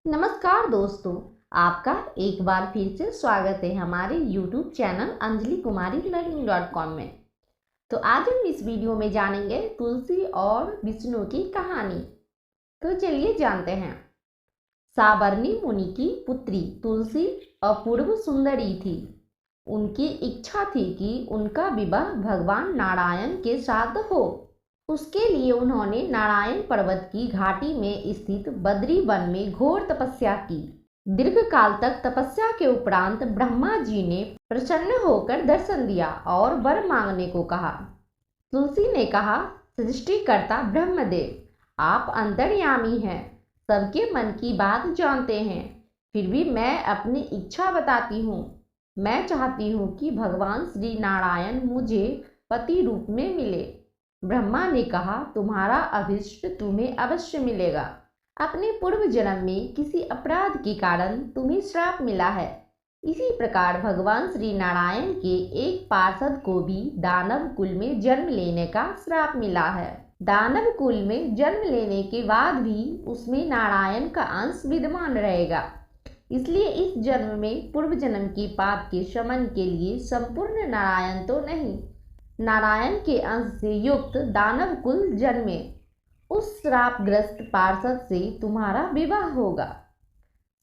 नमस्कार दोस्तों, आपका एक बार फिर से स्वागत है हमारे YouTube चैनल अंजलि कुमारी learning.com में। तो आज हम इस वीडियो में जानेंगे तुलसी और विष्णु की कहानी। तो चलिए जानते हैं। साबर्णी मुनि की पुत्री तुलसी अपूर्व सुंदरी थी। उनकी इच्छा थी कि उनका विवाह भगवान नारायण के साथ हो। उसके लिए उन्होंने नारायण पर्वत की घाटी में स्थित बद्री वन में घोर तपस्या की। दीर्घ काल तक तपस्या के उपरांत ब्रह्मा जी ने प्रसन्न होकर दर्शन दिया और वर मांगने को कहा। तुलसी ने कहा, सृष्टिकर्ता ब्रह्मदेव, आप अंतर्यामी हैं, सबके मन की बात जानते हैं। फिर भी मैं अपनी इच्छा बताती हूँ। मैं चाहती हूँ कि भगवान श्री नारायण मुझे पति रूप में मिले। ब्रह्मा ने कहा, तुम्हारा अभीष्ट तुम्हें अवश्य मिलेगा। अपने पूर्व जन्म में किसी अपराध के कारण तुम्हें श्राप मिला है। इसी प्रकार भगवान श्री नारायण के एक पार्षद को भी दानव कुल में जन्म लेने का श्राप मिला है। दानव कुल में जन्म लेने के बाद भी उसमें नारायण का अंश विद्यमान रहेगा। इसलिए इस जन्म में पूर्व जन्म के पाप के शमन के लिए संपूर्ण नारायण तो नहीं, नारायण के अंश से युक्त दानव कुल जन्मे। उस श्रापग्रस्त पार्षद से तुम्हारा विवाह होगा।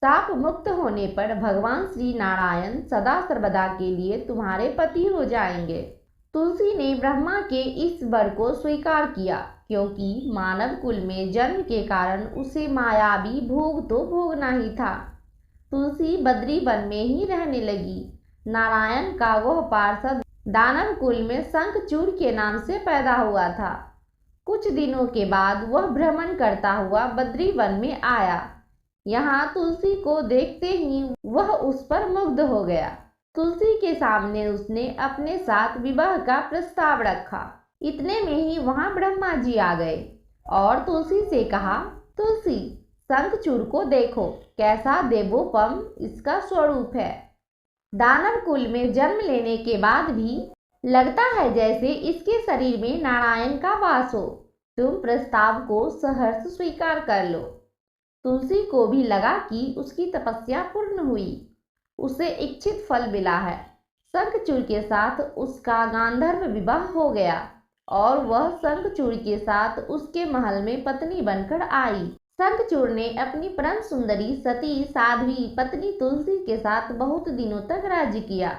शाप मुक्त होने पर भगवान श्री नारायण सदा सर्वदा के लिए तुम्हारे पति हो जाएंगे। तुलसी ने ब्रह्मा के इस वर को स्वीकार किया, क्योंकि मानव कुल में जन्म के कारण उसे मायावी भोग तो भोगना ही था। तुलसी बद्री वन में ही रहने लगी। नारायण का वह पार्षद दानव कुल में शंखचूड़ के नाम से पैदा हुआ था। कुछ दिनों के बाद वह भ्रमण करता हुआ बद्री वन में आया। यहाँ तुलसी को देखते ही वह उस पर मुग्ध हो गया। तुलसी के सामने उसने अपने साथ विवाह का प्रस्ताव रखा। इतने में ही वहाँ ब्रह्मा जी आ गए और तुलसी से कहा, तुलसी, शंखचूड़ को देखो, कैसा देवोपम इसका स्वरूप है। दानव कुल में जन्म लेने के बाद भी लगता है जैसे इसके शरीर में नारायण का वास हो। तुम प्रस्ताव को सहर्ष स्वीकार कर लो। तुलसी को भी लगा कि उसकी तपस्या पूर्ण हुई, उसे इच्छित फल मिला है। शंखचूड़ के साथ उसका गांधर्व विवाह हो गया और वह शंखचूड़ के साथ उसके महल में पत्नी बनकर आई। शंखचूड़ ने अपनी परम सुंदरी सती साध्वी पत्नी तुलसी के साथ बहुत दिनों तक राज्य किया।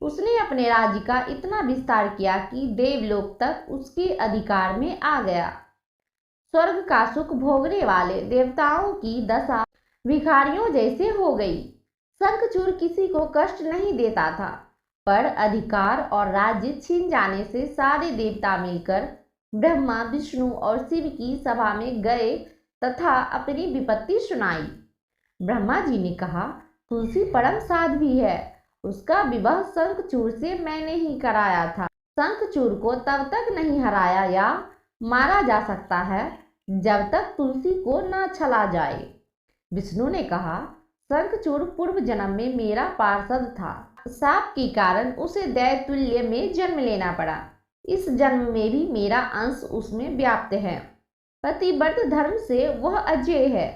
उसने अपने राज्य का इतना विस्तार किया कि देवलोक तक उसके अधिकार में आ गया। स्वर्ग का सुख भोगने वाले देवताओं की दशा भिखारियों जैसे हो गई। शंखचूड़ किसी को कष्ट नहीं देता था, पर अधिकार और राज्य छीन जाने से सारे देवता मिलकर ब्रह्मा, विष्णु और शिव की सभा में गए तथा अपनी विपत्ति सुनाई। ब्रह्मा जी ने कहा, तुलसी परम साध्वी है, उसका विवाह शंखचूड़ से मैंने ही कराया था। शंखचूड़ को तब तक नहीं हराया या मारा जा सकता है जब तक तुलसी को न छला जाए। विष्णु ने कहा, शंखचूड़ पूर्व जन्म में मेरा पार्षद था। शाप के कारण उसे दैत्य में जन्म लेना पड़ा। इस जन्म में भी मेरा अंश उसमें व्याप्त है। पतिव्रत धर्म से वह अजय है।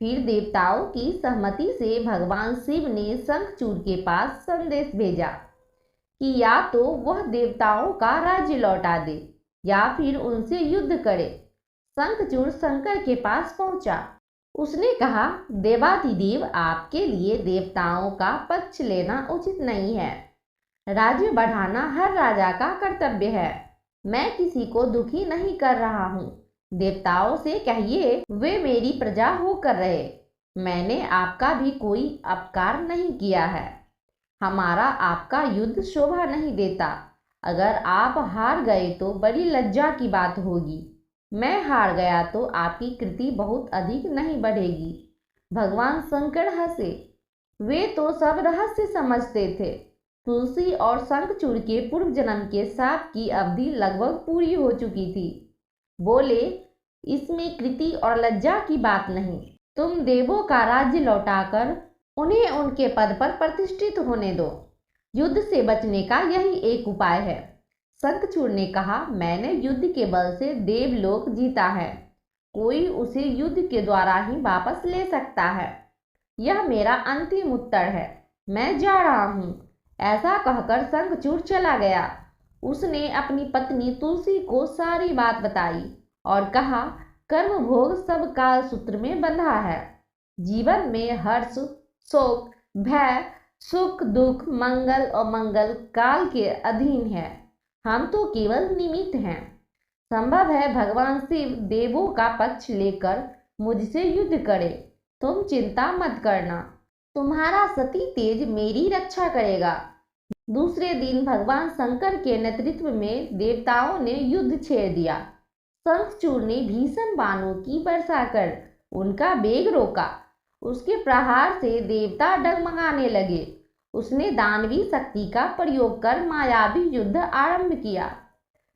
फिर देवताओं की सहमति से भगवान शिव ने शंखचूड़ के पास संदेश भेजा कि या तो वह देवताओं का राज्य लौटा दे या फिर उनसे युद्ध करे। शंखचूड़ शंकर के पास पहुंचा। उसने कहा, देवाधिदेव, आपके लिए देवताओं का पक्ष लेना उचित नहीं है। राज्य बढ़ाना हर राजा का कर्तव्य है। मैं किसी को दुखी नहीं कर रहा हूँ। देवताओं से कहिए वे मेरी प्रजा होकर रहे। मैंने आपका भी कोई अपकार नहीं किया है। हमारा आपका युद्ध शोभा नहीं देता। अगर आप हार गए तो बड़ी लज्जा की बात होगी। मैं हार गया तो आपकी कृति बहुत अधिक नहीं बढ़ेगी। भगवान शंकर हंसे। वे तो सब रहस्य समझते थे। तुलसी और शंखचूड़ के पूर्व जन्म के शाप की अवधि लगभग पूरी हो चुकी थी। बोले, इसमें कृति और लज्जा की बात नहीं। तुम देवों का राज्य लौटाकर उन्हें उनके पद पर प्रतिष्ठित होने दो। युद्ध से बचने का यही एक उपाय है। शंखचूड़ ने कहा, मैंने युद्ध के बल से देवलोक जीता है। कोई उसे युद्ध के द्वारा ही वापस ले सकता है। यह मेरा अंतिम उत्तर है, मैं जा रहा हूँ। ऐसा कहकर शंखचूड़ चला गया। उसने अपनी पत्नी तुलसी को सारी बात बताई और कहा, कर्म भोग सब काल सूत्र में बंधा है। जीवन में हर्ष, शोक, भय, सुख, दुख, मंगल और मंगल काल के अधीन है। हम तो केवल निमित्त हैं। संभव है भगवान शिव देवों का पक्ष लेकर मुझसे युद्ध करे। तुम चिंता मत करना, तुम्हारा सती तेज मेरी रक्षा करेगा। दूसरे दिन भगवान शंकर के नेतृत्व में देवताओं ने युद्ध छेड़ दिया। शंखचूड़ ने भीषण बाणों की वर्षा कर उनका वेग रोका। उसके प्रहार से देवता डगमगाने लगे। उसने दानवी शक्ति का प्रयोग कर मायावी युद्ध आरंभ किया।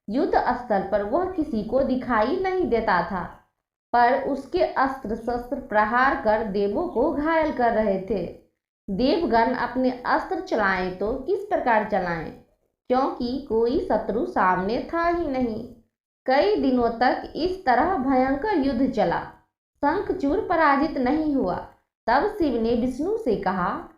युद्ध स्थल पर वह किसी को दिखाई नहीं देता था, पर उसके अस्त्र शस्त्र प्रहार कर देवों को घायल कर रहे थे। देवगण अपने अस्त्र चलाएं तो किस प्रकार चलाएं, क्योंकि कोई शत्रु सामने था ही नहीं। कई दिनों तक इस तरह भयंकर युद्ध चला। शंखचूड़ पराजित नहीं हुआ। तब शिव ने विष्णु से कहा,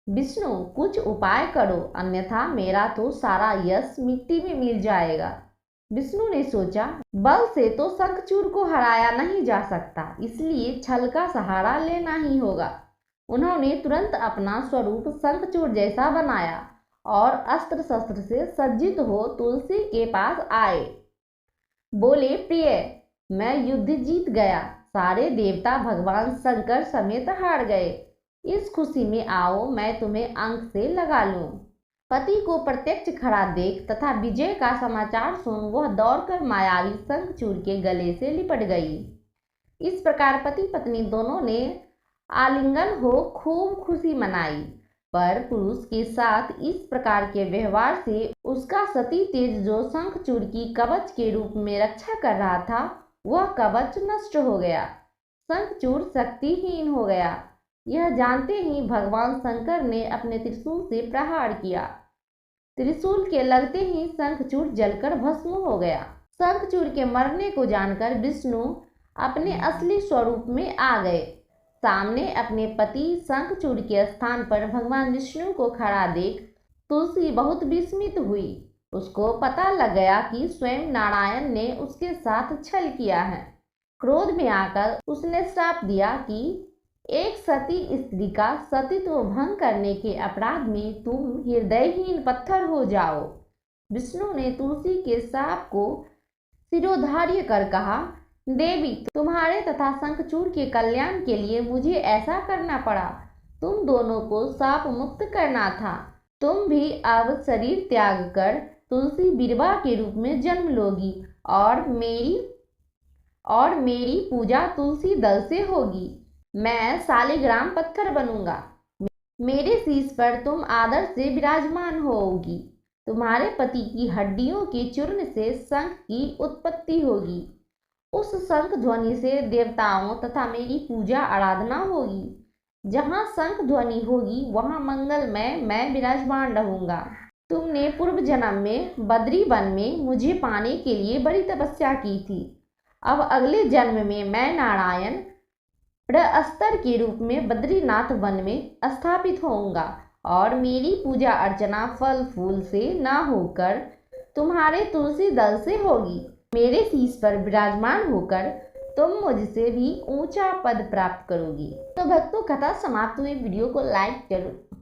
विष्णु कुछ उपाय करो, अन्यथा मेरा तो सारा यश मिट्टी में मिल जाएगा। विष्णु ने सोचा, बल से तो शंखचूड़ को हराया नहीं जा सकता, इसलिए छल का सहारा लेना ही होगा। उन्होंने तुरंत अपना स्वरूप शंखचूड़ जैसा बनाया और अस्त्र शस्त्र से सज्जित हो तुलसी के पास आए। बोले, प्रिय, मैं युद्ध जीत गया। सारे देवता भगवान शंकर समेत हार गए। इस खुशी में आओ, मैं तुम्हें अंक से लगा लूं। पति को प्रत्यक्ष खड़ा देख तथा विजय का समाचार सुन वह दौड़कर मायावी शंखचूड़ के गले से लिपट गई। इस प्रकार पति पत्नी दोनों ने आलिंगन हो खूब खुशी मनाई। पर पुरुष के साथ इस प्रकार के व्यवहार से उसका सती तेज जो शंखचूड़ की कवच के रूप में रक्षा कर रहा था, वह कवच नष्ट हो गया। शंखचूड़ शक्तिहीन हो गया। यह जानते ही भगवान शंकर ने अपने त्रिशूल से प्रहार किया। त्रिशूल के लगते ही शंखचूड़ जलकर भस्म हो गया। शंखचूड़ के मरने को जानकर विष्णु अपने असली स्वरूप में आ गए। सामने अपने पति शंखचूड़ के स्थान पर भगवान विष्णु को खड़ा देख तुलसी बहुत विस्मित हुई। उसको पता लग गया कि स्वयं नारायण ने उसके साथ छल किया है। क्रोध में आकर उसने श्राप दिया कि एक सती स्त्री का सतीत्व भंग करने के अपराध में तुम हृदयहीन पत्थर हो जाओ। विष्णु ने तुलसी के शाप को शिरोधार्य कर कहा, देवी, तुम्हारे तथा शंखचूड़ के कल्याण के लिए मुझे ऐसा करना पड़ा। तुम दोनों को शाप मुक्त करना था। तुम भी अब शरीर त्याग कर तुलसी बिरवा के रूप में जन्म लोगी और मेरी पूजा तुलसी दल से होगी। मैं शालिग्राम पत्थर बनूंगा। मेरे शीश पर तुम आदर से विराजमान होगी। तुम्हारे पति की हड्डियों के चूर्ण से शंख की उत्पत्ति होगी। उस शंख ध्वनि से देवताओं तथा मेरी पूजा आराधना होगी। जहाँ शंख ध्वनि होगी वहाँ मंगलमय मैं विराजमान रहूंगा। तुमने पूर्व जन्म में बद्री वन में मुझे पाने के लिए बड़ी तपस्या की थी। अब अगले जन्म में मैं नारायण प्रस्तर के रूप में बद्रीनाथ वन में स्थापित होऊंगा और मेरी पूजा अर्चना फल फूल से न होकर तुम्हारे तुलसी दल से होगी। मेरे शीश पर विराजमान होकर तुम मुझसे भी ऊंचा पद प्राप्त करोगी। तो भक्तों, कथा समाप्त हुई। वीडियो को लाइक जरूर